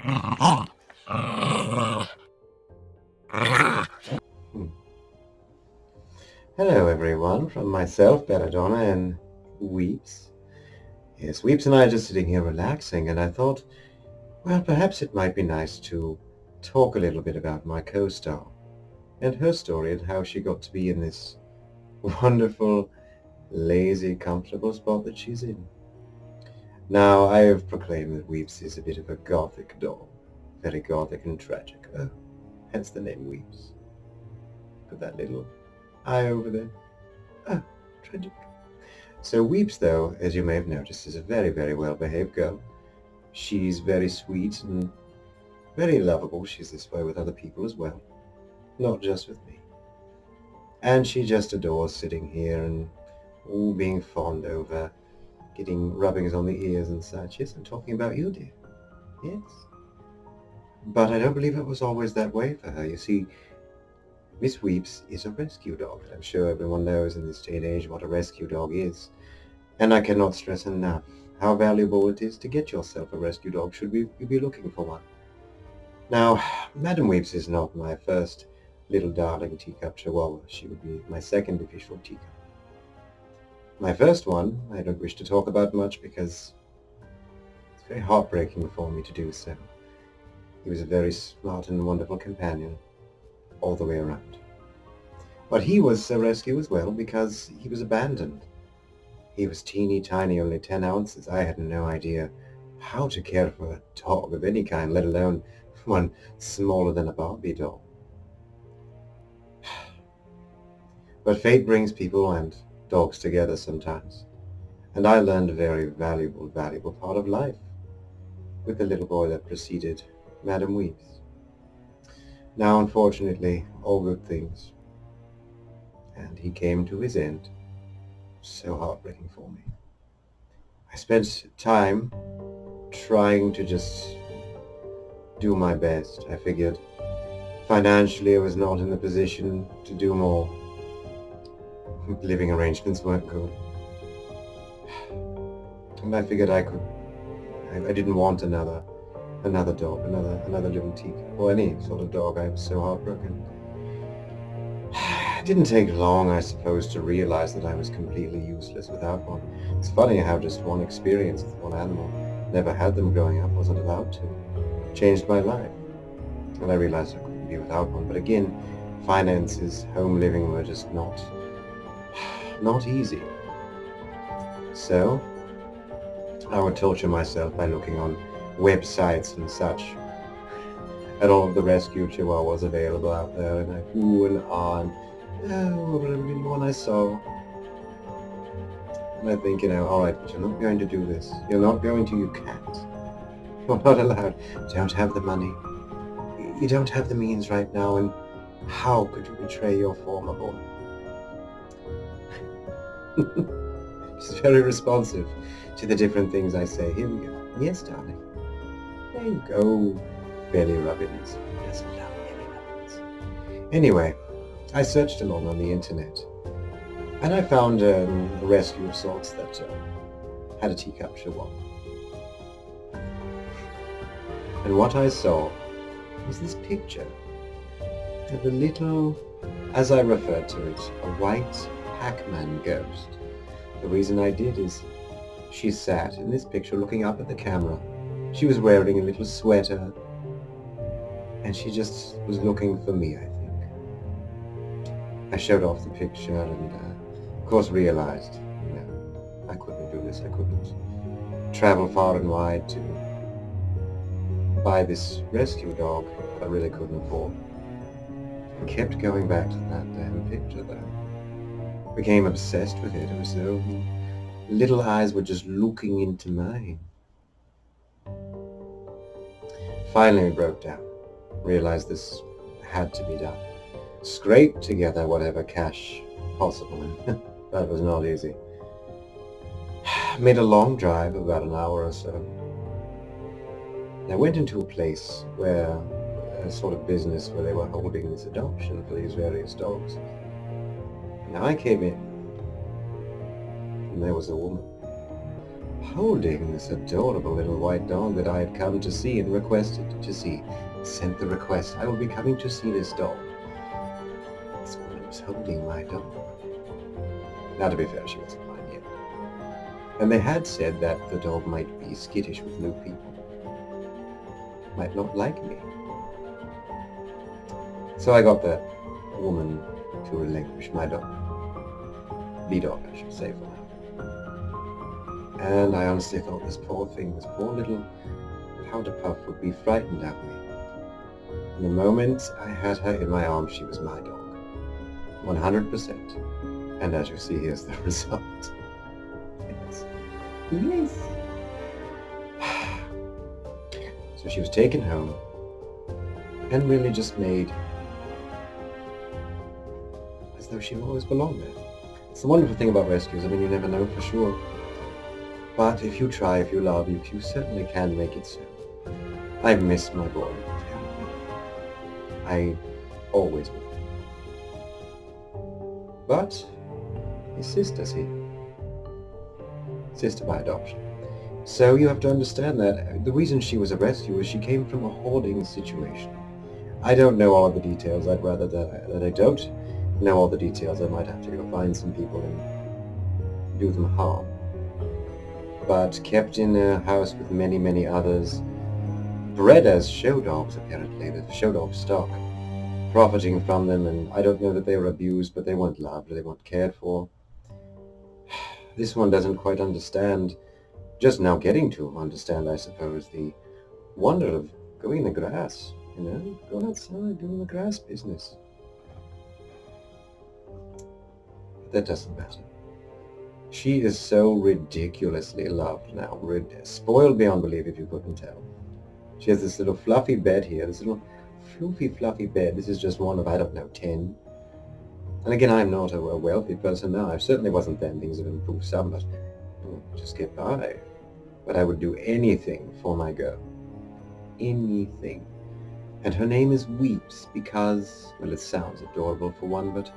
Hello everyone, from myself, Belladonna, and Weeps. Yes, Weeps and I are just sitting here relaxing, and I thought, well, perhaps it might be nice to talk a little bit about my co-star and her story and how she got to be in this wonderful, lazy, comfortable spot that she's in. Now, I have proclaimed that Weeps is a bit of a gothic doll, very gothic and tragic, hence the name Weeps. Put that little eye over there. Ah, tragic. So Weeps, though, as you may have noticed, is a very, very well-behaved girl. She's very sweet and very lovable. She's this way with other people as well, not just with me. And she just adores sitting here and all being fond over getting rubbings on the ears and such. Yes, I'm talking about you, dear. Yes. But I don't believe it was always that way for her. You see, Miss Weeps is a rescue dog. I'm sure everyone knows in this day and age what a rescue dog is. And I cannot stress enough how valuable it is to get yourself a rescue dog should you be looking for one. Now, Madame Weeps is not my first little darling teacup chihuahua. She would be my second official teacup. My first one, I don't wish to talk about much because it's very heartbreaking for me to do so. He was a very smart and wonderful companion all the way around. But he was a rescue as well because he was abandoned. He was teeny tiny, only 10 ounces. I had no idea how to care for a dog of any kind, let alone one smaller than a Barbie doll. But fate brings people and dogs together sometimes. And I learned a very valuable part of life with the little boy that preceded Madame Weeps. Now, unfortunately, all good things. And he came to his end. So heartbreaking for me. I spent time trying to just do my best. I figured financially I was not in the position to do more. Living arrangements weren't good. And I figured I didn't want another dog, another little teacup, or any sort of dog. I was so heartbroken. It didn't take long, I suppose, to realize that I was completely useless without one. It's funny how just one experience with one animal, never had them growing up, wasn't allowed to, changed my life. And I realized I couldn't be without one. But again, finances, home living were just not easy. So I would torture myself by looking on websites and such at all of the rescue chihuahuas available out there, and I ooh and ah, and every one I saw. And I think, all right, but you're not going to do this. You're not going to, you can't. You're not allowed. You don't have the money. You don't have the means right now, and how could you betray your former boy? She's very responsive to the different things I say. Here we go. Yes, darling. There you go. Belly rubbings. Just love belly rubbings. Anyway, I searched along on the internet, and I found a rescue of sorts that had a teacup chihuahua. And what I saw was this picture of a little, as I referred to it, a white Pac-Man ghost. The reason I did is she sat in this picture looking up at the camera. She was wearing a little sweater, and she just was looking for me, I think. I showed off the picture and, of course, realized, I couldn't do this. I couldn't travel far and wide to buy this rescue dog that I really couldn't afford. I kept going back to that damn picture, though. Became obsessed with it. It was so little eyes were just looking into mine. Finally, we broke down. Realized this had to be done. Scraped together whatever cash possible. That was not easy. Made a long drive, about an hour or so. I went into a place where, a sort of business where they were holding this adoption for these various dogs. Now I came in, and there was a woman. holding this adorable little white dog that I had come to see and requested to see. Sent the request. I will be coming to see this dog. This woman was holding my dog. Now, to be fair, she wasn't mine yet. And they had said that the dog might be skittish with new people. Might not like me. So I got that woman to relinquish my dog. The dog, I should say, for now. And I honestly thought this poor thing, this poor little powder puff would be frightened at me. And the moment I had her in my arms, she was my dog. 100%. And as you see, here's the result. Yes. Yes. So she was taken home and really just made as though she always belonged there. It's the wonderful thing about rescues. I mean, you never know for sure. But if you try, if you love, you certainly can make it so. I miss my boy. I always will. But his sister's here. Sister by adoption. So you have to understand that the reason she was a rescue is she came from a hoarding situation. I don't know all of the details. I'd rather that I don't know all the details. I might have to go find some people and do them harm. But kept in a house with many, many others, bred as show dogs apparently, the show dog stock, profiting from them, and I don't know that they were abused, but they weren't loved, they weren't cared for. This one doesn't quite understand, just now getting to understand, I suppose, the wonder of going in the grass, going outside, doing the grass business. But that doesn't matter. She is so ridiculously loved now, spoiled beyond belief if you couldn't tell. She has this little fluffy bed here, this little fluffy bed. This is just one of, I don't know, 10. And again, I'm not a wealthy person now. I certainly wasn't then. Things have improved some, but just get by. But I would do anything for my girl. Anything. And her name is Weeps because, well, it sounds adorable for one, but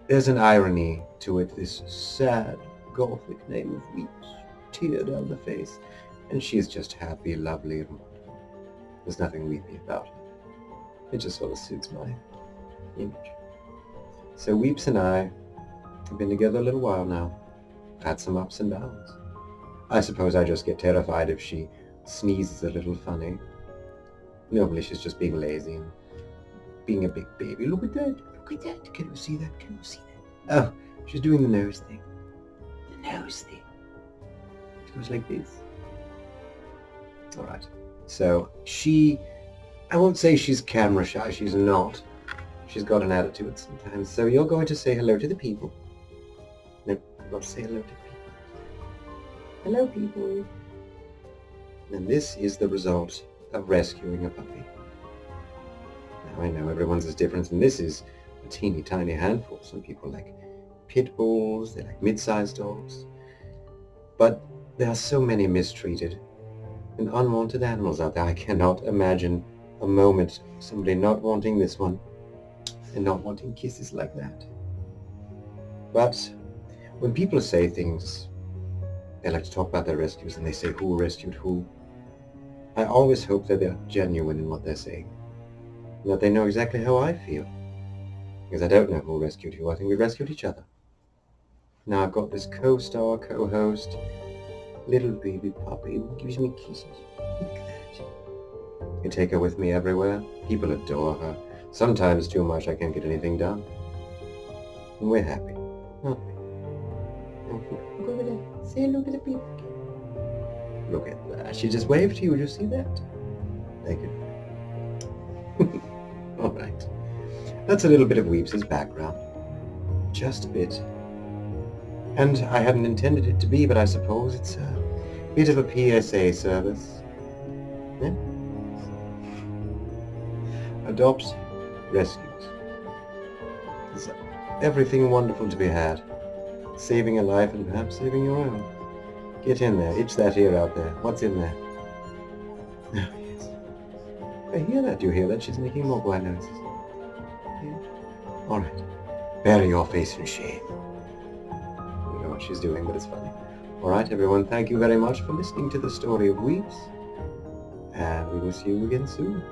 there's an irony to it, this sad, gothic name of Weeps, tear down the face, and she's just happy, lovely, and wonderful. There's nothing weepy about her. It just sort of suits my image. So Weeps and I have been together a little while now. Had some ups and downs. I suppose I just get terrified if she sneezes a little funny. Normally she's just being lazy and being a big baby. Look at that. Look at that. Can you see that? Can you see that? Oh, she's doing the nose thing. The nose thing. It goes like this. All right. So I won't say she's camera shy. She's not. She's got an attitude sometimes. So you're going to say hello to the people. No, I'm going to say hello to people. Hello, people. And this is the result of rescuing a puppy. Now I know everyone's is different, and this is a teeny tiny handful. Some people like pit bulls, they like mid-sized dogs. But there are so many mistreated and unwanted animals out there. I cannot imagine a moment somebody not wanting this one and not wanting kisses like that. But when people say things, they like to talk about their rescues and they say who rescued who. I always hope that they're genuine in what they're saying, and that they know exactly how I feel. Because I don't know who rescued who. I think we rescued each other. Now I've got this co-star, co-host, little baby puppy who gives me kisses. Look at that. I can take her with me everywhere. People adore her. Sometimes too much, I can't get anything done. And we're happy, aren't we? Look over there. Say hello to the people. Look at that. She just waved to you. Did you see that? Thank you. All right. That's a little bit of Weeps' background. Just a bit. And I hadn't intended it to be, but I suppose it's a bit of a PSA service. Yeah? Adopt, rescues. There's everything wonderful to be had. Saving a life and perhaps saving your own. Get in there. Itch that ear out there. What's in there? Oh, yes. I hear that. Do you hear that? She's making more blind noises. Yeah. All right. Bury your face in shame. I don't know what she's doing, but it's funny. Alright everyone, thank you very much for listening to the story of Weeps, and we will see you again soon.